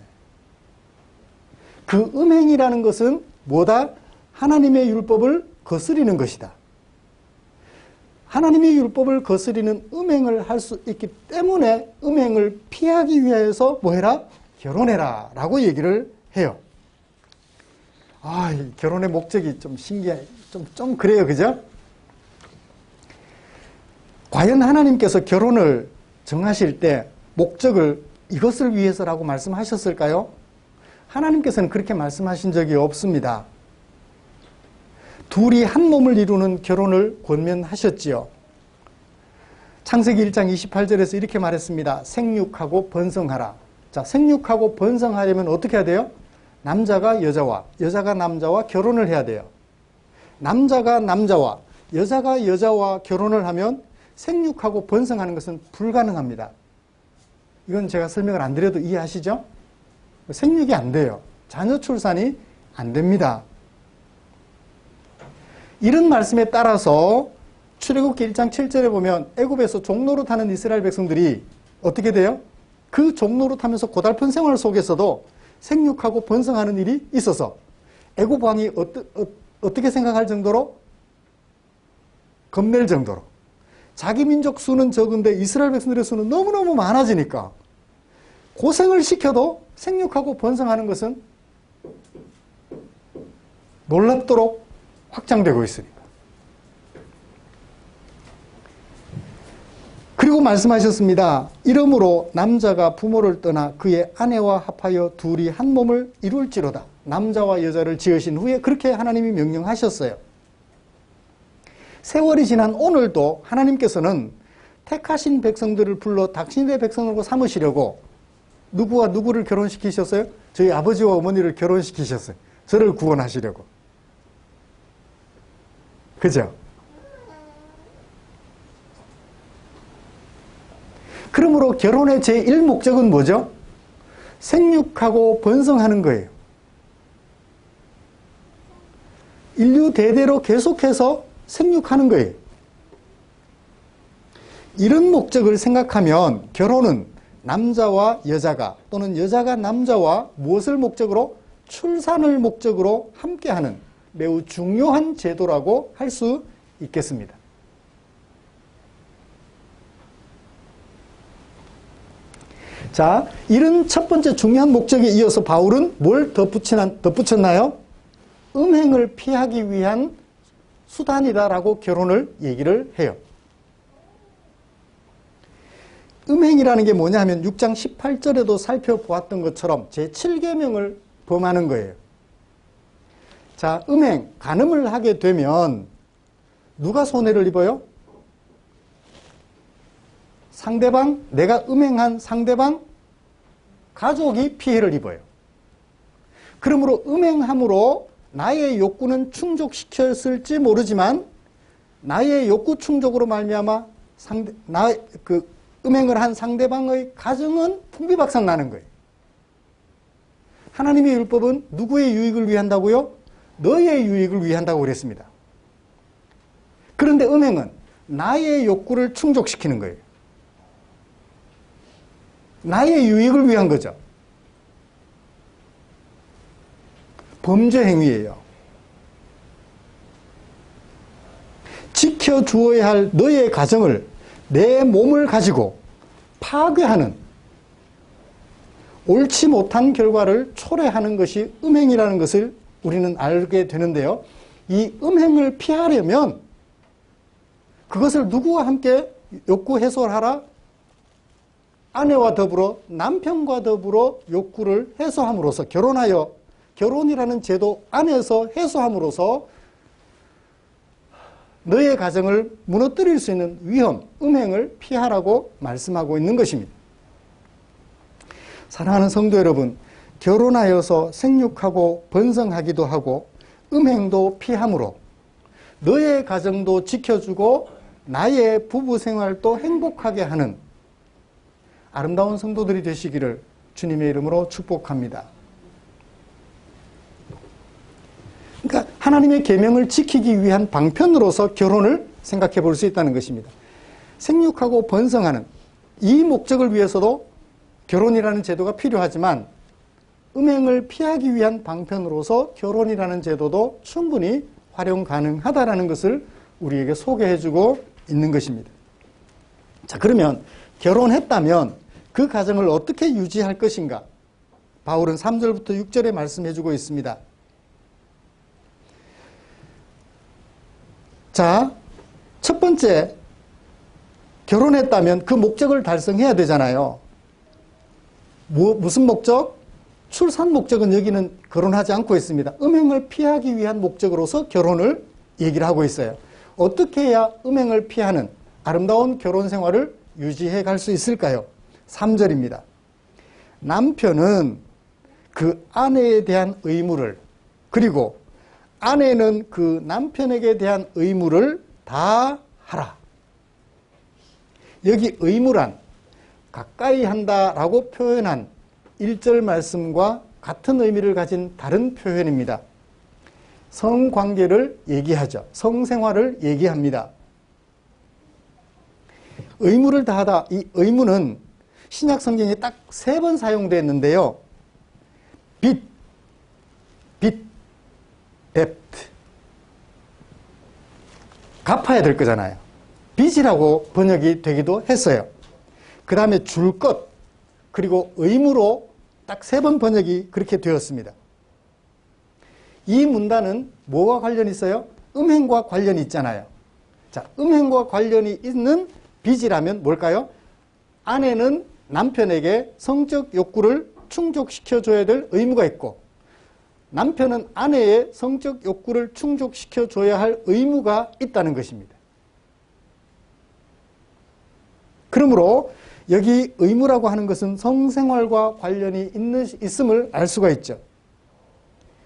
그 음행이라는 것은 뭐다? 하나님의 율법을 거스리는 것이다. 하나님의 율법을 거스리는 음행을 할 수 있기 때문에 음행을 피하기 위해서 뭐 해라? 결혼해라 라고 얘기를 해요. 이 결혼의 목적이 좀 신기해. 좀 그래요. 그죠? 과연 하나님께서 결혼을 정하실 때 목적을 이것을 위해서라고 말씀하셨을까요? 하나님께서는 그렇게 말씀하신 적이 없습니다. 둘이 한 몸을 이루는 결혼을 권면하셨지요. 창세기 1장 28절에서 이렇게 말했습니다. 생육하고 번성하라. 자, 생육하고 번성하려면 어떻게 해야 돼요? 남자가 여자와 여자가 남자와 결혼을 해야 돼요. 남자가 남자와 여자가 여자와 결혼을 하면 생육하고 번성하는 것은 불가능합니다. 이건 제가 설명을 안 드려도 이해하시죠? 생육이 안 돼요. 자녀 출산이 안 됩니다. 이런 말씀에 따라서 출애굽기 1장 7절에 보면 애굽에서 종로로 타는 이스라엘 백성들이 어떻게 돼요? 그 종로로 타면서 고달픈 생활 속에서도 생육하고 번성하는 일이 있어서 애굽 왕이 어떻게 생각할 정도로? 겁낼 정도로. 자기 민족 수는 적은데 이스라엘 백성들의 수는 너무너무 많아지니까 고생을 시켜도 생육하고 번성하는 것은 놀랍도록 확장되고 있으니까. 그리고 말씀하셨습니다. 이러므로 남자가 부모를 떠나 그의 아내와 합하여 둘이 한 몸을 이룰지로다. 남자와 여자를 지으신 후에 그렇게 하나님이 명령하셨어요. 세월이 지난 오늘도 하나님께서는 택하신 백성들을 불러 당신의 백성으로 삼으시려고 누구와 누구를 결혼시키셨어요? 저희 아버지와 어머니를 결혼시키셨어요. 저를 구원하시려고. 그죠? 그러므로 결혼의 제1목적은 뭐죠? 생육하고 번성하는 거예요. 인류 대대로 계속해서 생육하는 거예요. 이런 목적을 생각하면 결혼은 남자와 여자가 또는 여자가 남자와 무엇을 목적으로? 출산을 목적으로 함께하는 매우 중요한 제도라고 할 수 있겠습니다. 자, 이런 첫 번째 중요한 목적에 이어서 바울은 뭘 덧붙였나요? 음행을 피하기 위한 수단이다라고 결혼을 얘기를 해요. 음행이라는 게 뭐냐 하면 6장 18절에도 살펴보았던 것처럼 제7계명을 범하는 거예요. 자, 음행, 간음을 하게 되면 누가 손해를 입어요? 상대방, 내가 음행한 상대방, 가족이 피해를 입어요. 그러므로 음행함으로 나의 욕구는 충족시켰을지 모르지만 나의 욕구 충족으로 말미암아 음행을 한 상대방의 가정은 풍비박산 나는 거예요. 하나님의 율법은 누구의 유익을 위한다고요? 너의 유익을 위한다고 그랬습니다. 그런데 음행은 나의 욕구를 충족시키는 거예요. 나의 유익을 위한 거죠. 범죄 행위예요. 지켜주어야 할 너의 가정을, 내 몸을 가지고 파괴하는, 옳지 못한 결과를 초래하는 것이 음행이라는 것을 우리는 알게 되는데요. 이 음행을 피하려면 그것을 누구와 함께 욕구 해소를 하라? 아내와 더불어 남편과 더불어 욕구를 해소함으로써 결혼이라는 제도 안에서 해소함으로써 너의 가정을 무너뜨릴 수 있는 위험, 음행을 피하라고 말씀하고 있는 것입니다. 사랑하는 성도 여러분, 결혼하여서 생육하고 번성하기도 하고 음행도 피함으로 너의 가정도 지켜주고 나의 부부 생활도 행복하게 하는 아름다운 성도들이 되시기를 주님의 이름으로 축복합니다. 그러니까 하나님의 계명을 지키기 위한 방편으로서 결혼을 생각해 볼 수 있다는 것입니다. 생육하고 번성하는 이 목적을 위해서도 결혼이라는 제도가 필요하지만 음행을 피하기 위한 방편으로서 결혼이라는 제도도 충분히 활용 가능하다는 것을 우리에게 소개해 주고 있는 것입니다. 자, 그러면 결혼했다면 그 가정을 어떻게 유지할 것인가? 바울은 3절부터 6절에 말씀해 주고 있습니다. 자, 첫 번째, 결혼했다면 그 목적을 달성해야 되잖아요. 무슨 목적? 출산 목적은 여기는 거론하지 않고 있습니다. 음행을 피하기 위한 목적으로서 결혼을 얘기를 하고 있어요. 어떻게 해야 음행을 피하는 아름다운 결혼 생활을 유지해 갈 수 있을까요? 3절입니다. 남편은 그 아내에 대한 의무를, 그리고 아내는 그 남편에게 대한 의무를 다 하라. 여기 의무란 가까이 한다라고 표현한 1절 말씀과 같은 의미를 가진 다른 표현입니다. 성관계를 얘기하죠. 성생활을 얘기합니다. 의무를 다하다. 이 의무는 신약 성경에 딱 3번 사용되었는데요. debt, 갚아야 될 거잖아요. 빚이라고 번역이 되기도 했어요. 그 다음에 줄 것, 그리고 의무로 딱 3번 번역이 그렇게 되었습니다. 이 문단은 뭐와 관련이 있어요? 음행과 관련이 있잖아요. 자, 음행과 관련이 있는 빚이라면 뭘까요? 아내는 남편에게 성적 욕구를 충족시켜줘야 될 의무가 있고, 남편은 아내의 성적 욕구를 충족시켜줘야 할 의무가 있다는 것입니다. 그러므로 여기 의무라고 하는 것은 성생활과 관련이 있음을 알 수가 있죠.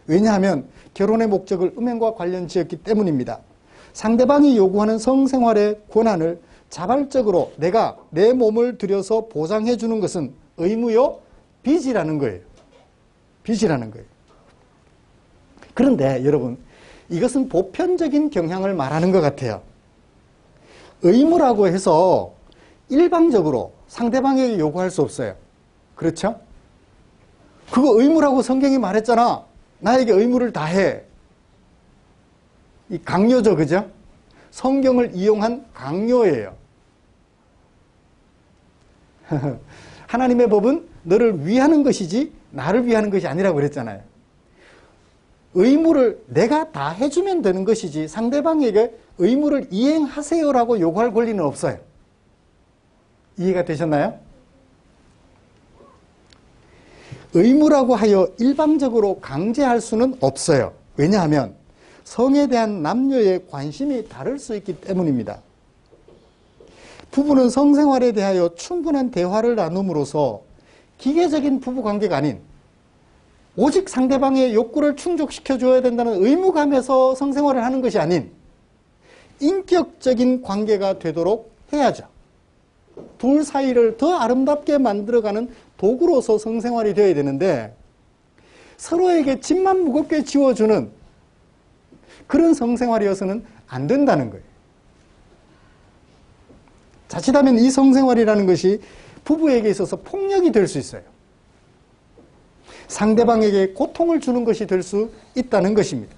왜냐하면 결혼의 목적을 음행과 관련 지었기 때문입니다. 상대방이 요구하는 성생활의 권한을 자발적으로 내가 내 몸을 들여서 보장해 주는 것은 의무요, 빚이라는 거예요. 빚이라는 거예요. 그런데 여러분, 이것은 보편적인 경향을 말하는 것 같아요. 의무라고 해서 일방적으로 상대방에게 요구할 수 없어요. 그렇죠? 그거 의무라고 성경이 말했잖아. 나에게 의무를 다해. 이 강요죠, 그죠? 성경을 이용한 강요예요. 하나님의 법은 너를 위하는 것이지 나를 위하는 것이 아니라고 그랬잖아요. 의무를 내가 다 해주면 되는 것이지 상대방에게 의무를 이행하세요라고 요구할 권리는 없어요. 이해가 되셨나요? 의무라고 하여 일방적으로 강제할 수는 없어요. 왜냐하면 성에 대한 남녀의 관심이 다를 수 있기 때문입니다. 부부는 성생활에 대하여 충분한 대화를 나눔으로써 기계적인 부부관계가 아닌 오직 상대방의 욕구를 충족시켜줘야 된다는 의무감에서 성생활을 하는 것이 아닌 인격적인 관계가 되도록 해야죠. 둘 사이를 더 아름답게 만들어가는 도구로서 성생활이 되어야 되는데 서로에게 짐만 무겁게 지워주는 그런 성생활이어서는 안 된다는 거예요. 자칫하면 이 성생활이라는 것이 부부에게 있어서 폭력이 될 수 있어요. 상대방에게 고통을 주는 것이 될 수 있다는 것입니다.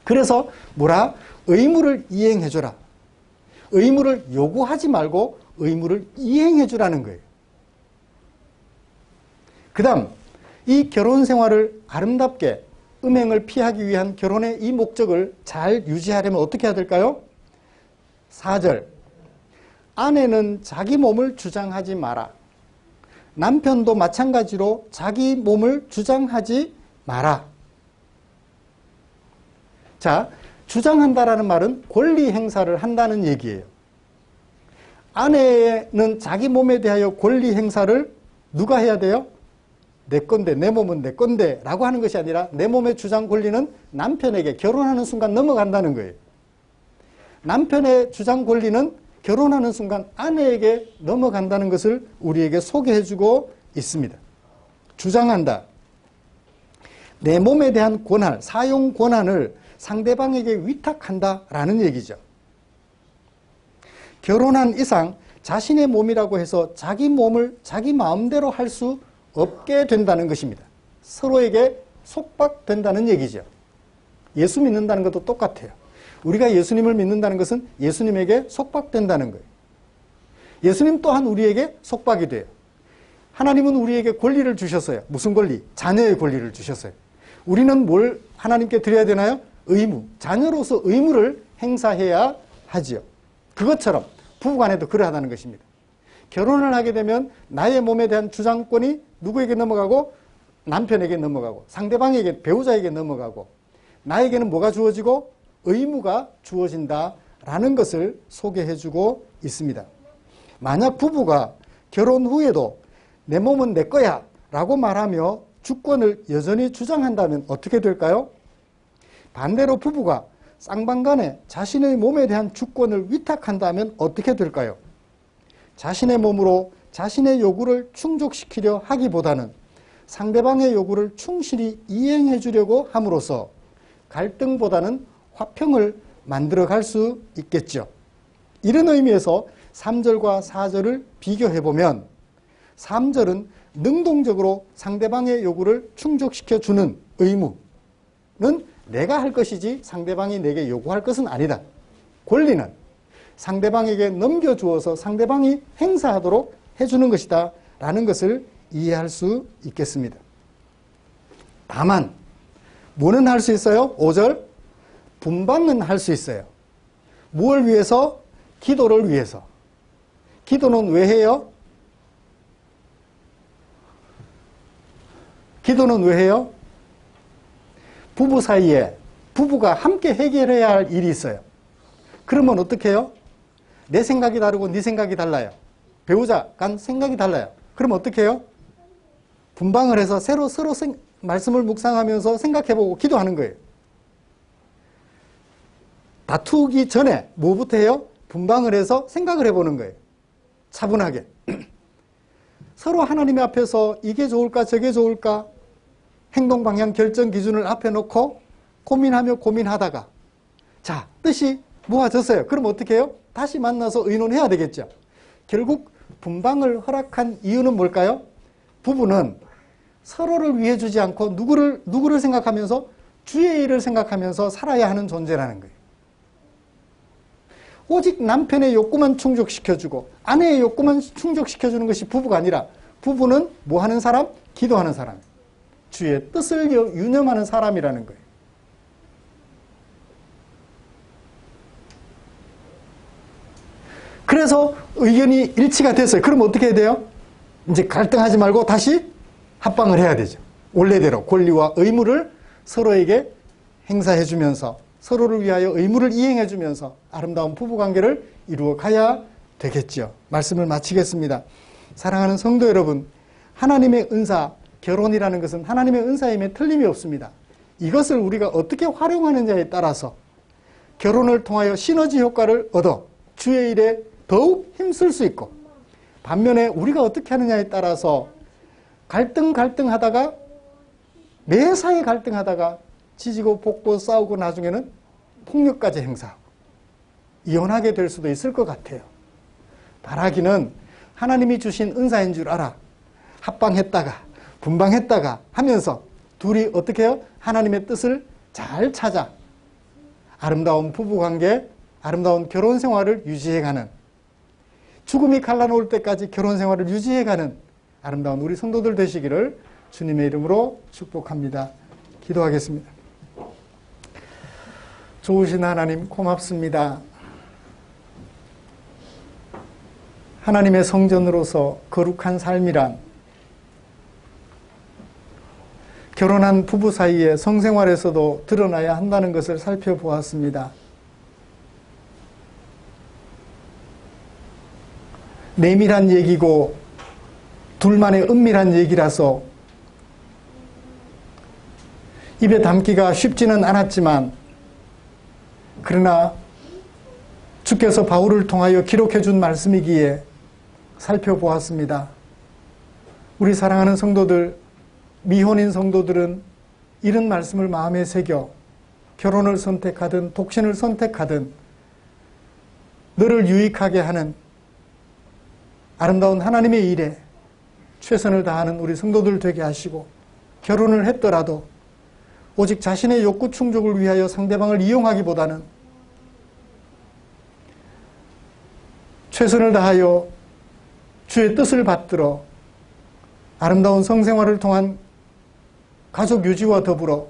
그래서 뭐라? 의무를 이행해줘라. 의무를 요구하지 말고 의무를 이행해주라는 거예요. 그 다음 이 결혼 생활을 아름답게 음행을 피하기 위한 결혼의 이 목적을 잘 유지하려면 어떻게 해야 될까요? 4절 아내는 자기 몸을 주장하지 마라. 남편도 마찬가지로 자기 몸을 주장하지 마라. 자, 주장한다라는 말은 권리 행사를 한다는 얘기예요. 아내는 자기 몸에 대하여 권리 행사를 누가 해야 돼요? 내 건데, 내 몸은 내 건데 라고 하는 것이 아니라 내 몸의 주장 권리는 남편에게 결혼하는 순간 넘어간다는 거예요. 남편의 주장 권리는 결혼하는 순간 아내에게 넘어간다는 것을 우리에게 소개해주고 있습니다. 주장한다. 내 몸에 대한 권한, 사용 권한을 상대방에게 위탁한다라는 얘기죠. 결혼한 이상 자신의 몸이라고 해서 자기 몸을 자기 마음대로 할 수 없게 된다는 것입니다. 서로에게 속박된다는 얘기죠. 예수 믿는다는 것도 똑같아요. 우리가 예수님을 믿는다는 것은 예수님에게 속박된다는 거예요. 예수님 또한 우리에게 속박이 돼요. 하나님은 우리에게 권리를 주셨어요. 무슨 권리? 자녀의 권리를 주셨어요. 우리는 뭘 하나님께 드려야 되나요? 의무. 자녀로서 의무를 행사해야 하지요. 그것처럼 부부간에도 그러하다는 것입니다. 결혼을 하게 되면 나의 몸에 대한 주장권이 누구에게 넘어가고 남편에게 넘어가고 상대방에게 배우자에게 넘어가고 나에게는 뭐가 주어지고 의무가 주어진다라는 것을 소개해주고 있습니다. 만약 부부가 결혼 후에도 내 몸은 내 거야 라고 말하며 주권을 여전히 주장한다면 어떻게 될까요? 반대로 부부가 쌍방간에 자신의 몸에 대한 주권을 위탁한다면 어떻게 될까요? 자신의 몸으로 자신의 요구를 충족시키려 하기보다는 상대방의 요구를 충실히 이행해 주려고 함으로써 갈등보다는 화평을 만들어갈 수 있겠죠. 이런 의미에서 3절과 4절을 비교해보면 3절은 능동적으로 상대방의 요구를 충족시켜주는 의무는 내가 할 것이지 상대방이 내게 요구할 것은 아니다. 권리는 상대방에게 넘겨주어서 상대방이 행사하도록 해주는 것이다 라는 것을 이해할 수 있겠습니다. 다만 뭐는 할 수 있어요? 5절 분방은 할 수 있어요. 무엇을 위해서? 기도를 위해서. 기도는 왜 해요? 기도는 왜 해요? 부부 사이에 부부가 함께 해결해야 할 일이 있어요. 그러면 어떻게 해요? 내 생각이 다르고 네 생각이 달라요. 배우자 간 생각이 달라요. 그럼 어떻게 해요? 분방을 해서 서로 말씀을 묵상하면서 생각해보고 기도하는 거예요. 다투기 전에 뭐부터 해요? 분방을 해서 생각을 해보는 거예요. 차분하게. 서로 하나님 앞에서 이게 좋을까 저게 좋을까 행동 방향 결정 기준을 앞에 놓고 고민하며 고민하다가 자 뜻이 모아졌어요. 그럼 어떻게 해요? 다시 만나서 의논해야 되겠죠. 결국 분방을 허락한 이유는 뭘까요? 부부는 서로를 위해 주지 않고 누구를 생각하면서 주의 일을 생각하면서 살아야 하는 존재라는 거예요. 오직 남편의 욕구만 충족시켜주고 아내의 욕구만 충족시켜주는 것이 부부가 아니라 부부는 뭐 하는 사람? 기도하는 사람. 주의 뜻을 유념하는 사람이라는 거예요. 그래서 의견이 일치가 됐어요. 그럼 어떻게 해야 돼요? 이제 갈등하지 말고 다시 합방을 해야 되죠. 원래대로 권리와 의무를 서로에게 행사해주면서 서로를 위하여 의무를 이행해주면서 아름다운 부부관계를 이루어 가야 되겠죠. 말씀을 마치겠습니다. 사랑하는 성도 여러분, 하나님의 은사, 결혼이라는 것은 하나님의 은사임에 틀림이 없습니다. 이것을 우리가 어떻게 활용하느냐에 따라서 결혼을 통하여 시너지 효과를 얻어 주의 일에 더욱 힘쓸 수 있고, 반면에 우리가 어떻게 하느냐에 따라서 갈등하다가 매사에 갈등하다가 지지고 볶고 싸우고 나중에는 폭력까지 행사하고 이혼하게 될 수도 있을 것 같아요. 바라기는 하나님이 주신 은사인 줄 알아 합방했다가 분방했다가 하면서 둘이 어떻게 해요? 하나님의 뜻을 잘 찾아 아름다운 부부관계, 아름다운 결혼생활을 유지해가는, 죽음이 갈라놓을 때까지 결혼생활을 유지해가는 아름다운 우리 성도들 되시기를 주님의 이름으로 축복합니다. 기도하겠습니다. 좋으신 하나님 고맙습니다. 하나님의 성전으로서 거룩한 삶이란 결혼한 부부 사이에 성생활에서도 드러나야 한다는 것을 살펴보았습니다. 내밀한 얘기고 둘만의 은밀한 얘기라서 입에 담기가 쉽지는 않았지만, 그러나 주께서 바울을 통하여 기록해 준 말씀이기에 살펴보았습니다. 우리 사랑하는 성도들, 미혼인 성도들은 이런 말씀을 마음에 새겨 결혼을 선택하든 독신을 선택하든 너를 유익하게 하는 아름다운 하나님의 일에 최선을 다하는 우리 성도들 되게 하시고, 결혼을 했더라도 오직 자신의 욕구 충족을 위하여 상대방을 이용하기보다는 최선을 다하여 주의 뜻을 받들어 아름다운 성생활을 통한 가족 유지와 더불어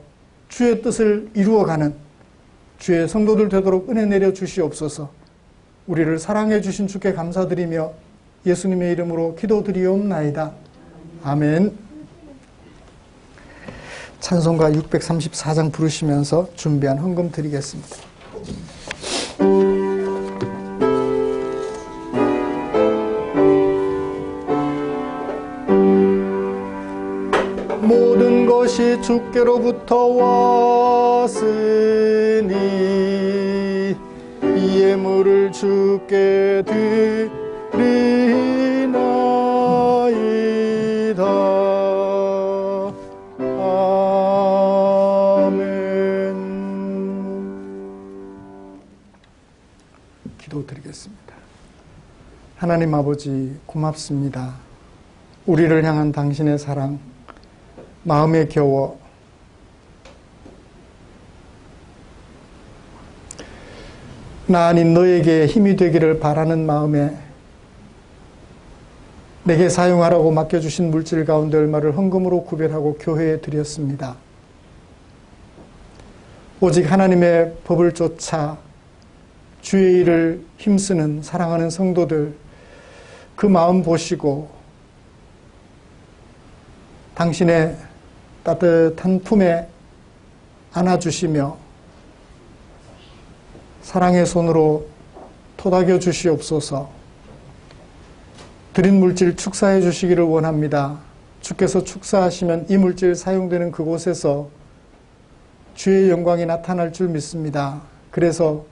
주의 뜻을 이루어가는 주의 성도들 되도록 은혜 내려 주시옵소서. 우리를 사랑해 주신 주께 감사드리며 예수님의 이름으로 기도드리옵나이다. 아멘. 찬송가 634장 부르시면서 준비한 헌금 드리겠습니다. 모든 것이 주께로부터 왔으니 이 예물을 주께 드리나이다. 아멘. 기도드리겠습니다. 하나님 아버지 고맙습니다. 우리를 향한 당신의 사랑 마음에 겨워 나 아닌 너에게 힘이 되기를 바라는 마음에 내게 사용하라고 맡겨주신 물질 가운데 얼마를 헌금으로 구별하고 교회에 드렸습니다. 오직 하나님의 법을 쫓아 주의 일을 힘쓰는 사랑하는 성도들, 그 마음 보시고 당신의 따뜻한 품에 안아주시며 사랑의 손으로 토닥여 주시옵소서. 드린 물질 축사해 주시기를 원합니다. 주께서 축사하시면 이 물질 사용되는 그곳에서 주의 영광이 나타날 줄 믿습니다. 그래서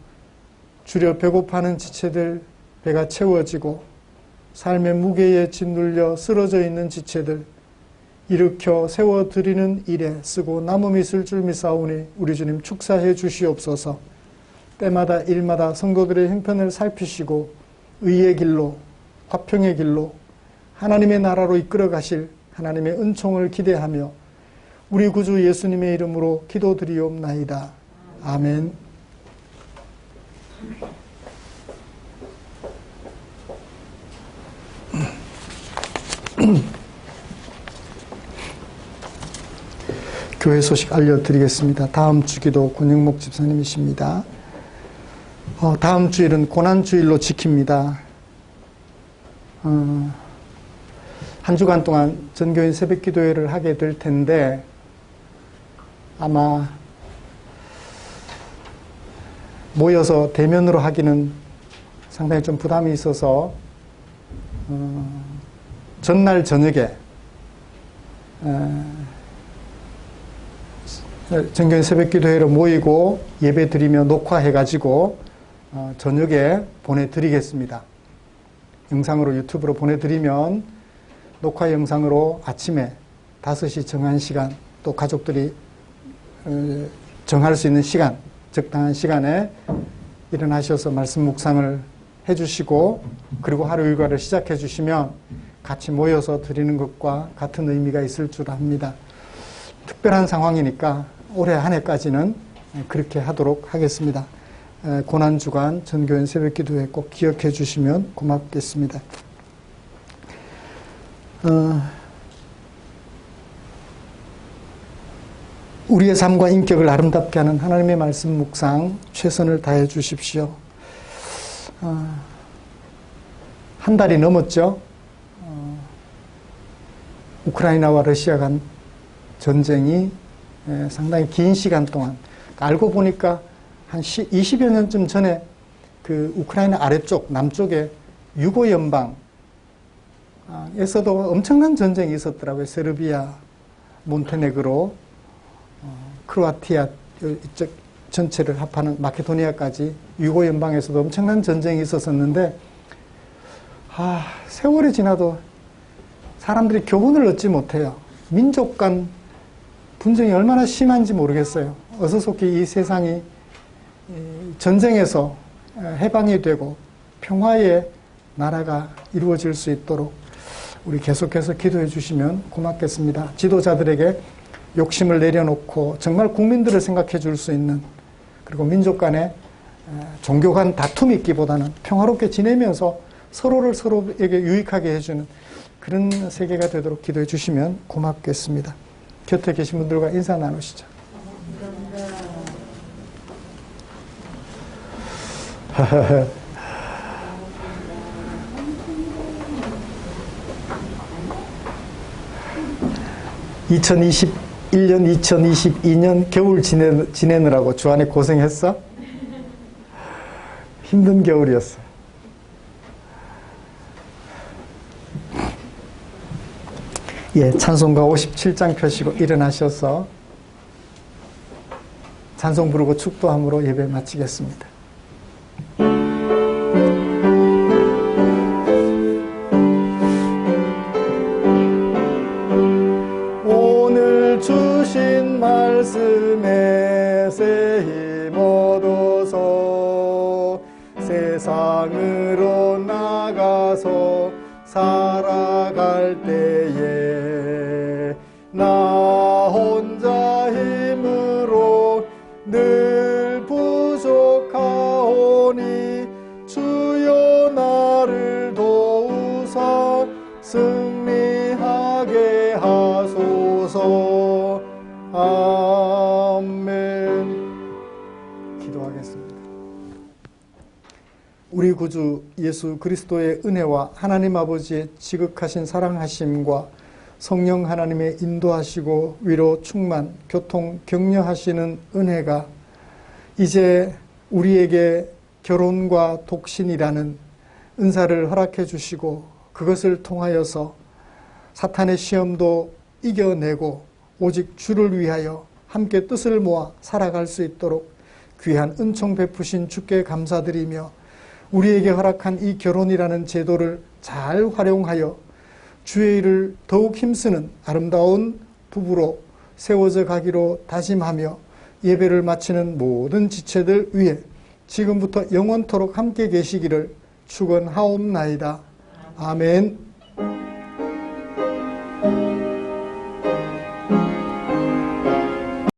주려 배고파하는 지체들 배가 채워지고 삶의 무게에 짓눌려 쓰러져 있는 지체들 일으켜 세워드리는 일에 쓰고 남음이 있을 줄 믿사오니 우리 주님 축사해 주시옵소서. 때마다 일마다 성도들의 형편을 살피시고 의의 길로 화평의 길로 하나님의 나라로 이끌어 가실 하나님의 은총을 기대하며 우리 구주 예수님의 이름으로 기도드리옵나이다. 아멘. 교회 소식 알려드리겠습니다. 다음 주 기도 권영목 집사님이십니다. 다음 주일은 고난주일로 지킵니다. 한 주간 동안 전교인 새벽기도회를 하게 될 텐데 아마 모여서 대면으로 하기는 상당히 좀 부담이 있어서 전날 저녁에 전교인 새벽기도회로 모이고 예배 드리며 녹화해가지고 저녁에 보내드리겠습니다. 영상으로 유튜브로 보내드리면 녹화 영상으로 아침에 5시 정한 시간, 또 가족들이 정할 수 있는 시간, 적당한 시간에 일어나셔서 말씀 묵상을 해주시고 그리고 하루 일과를 시작해 주시면 같이 모여서 드리는 것과 같은 의미가 있을 줄 압니다. 특별한 상황이니까 올해 한 해까지는 그렇게 하도록 하겠습니다. 고난주간 전교인 새벽기도회 꼭 기억해 주시면 고맙겠습니다. 우리의 삶과 인격을 아름답게 하는 하나님의 말씀 묵상 최선을 다해 주십시오. 한 달이 넘었죠. 우크라이나와 러시아 간 전쟁이 상당히 긴 시간 동안, 알고 보니까 한 20여 년쯤 전에 그 우크라이나 아래쪽, 남쪽에 유고 연방에서도 엄청난 전쟁이 있었더라고요. 세르비아, 몬테네그로, 크로아티아 이쪽 전체를 합하는 마케도니아까지 유고 연방에서도 엄청난 전쟁이 있었었는데, 세월이 지나도 사람들이 교훈을 얻지 못해요. 민족 간 분쟁이 얼마나 심한지 모르겠어요. 어서속히 이 세상이 전쟁에서 해방이 되고 평화의 나라가 이루어질 수 있도록 우리 계속해서 기도해 주시면 고맙겠습니다. 지도자들에게 욕심을 내려놓고 정말 국민들을 생각해 줄 수 있는, 그리고 민족 간에 종교 간 다툼이 있기보다는 평화롭게 지내면서 서로를 서로에게 유익하게 해주는 그런 세계가 되도록 기도해 주시면 고맙겠습니다. 곁에 계신 분들과 인사 나누시죠. 2021년, 2022년 겨울 지내느라고 주안에 고생했어? 힘든 겨울이었어. 찬송가 57장 펴시고 일어나셔서 찬송 부르고 축도함으로 예배 마치겠습니다. 오늘 주신 말씀에 새 힘 얻어서 세상으로 나가서 살아갈 때에 나 혼자 힘으로 늘 부족하오니 주여 나를 도우사 승리하게 하소서. 아멘. 기도하겠습니다. 우리 구주 예수 그리스도의 은혜와 하나님 아버지의 지극하신 사랑하심과 성령 하나님의 인도하시고 위로 충만 교통 격려하시는 은혜가 이제 우리에게 결혼과 독신이라는 은사를 허락해 주시고 그것을 통하여서 사탄의 시험도 이겨내고 오직 주를 위하여 함께 뜻을 모아 살아갈 수 있도록 귀한 은총 베푸신 주께 감사드리며 우리에게 허락한 이 결혼이라는 제도를 잘 활용하여 주의 일을 더욱 힘쓰는 아름다운 부부로 세워져 가기로 다짐하며 예배를 마치는 모든 지체들 위해 지금부터 영원토록 함께 계시기를 축원하옵나이다. 아멘.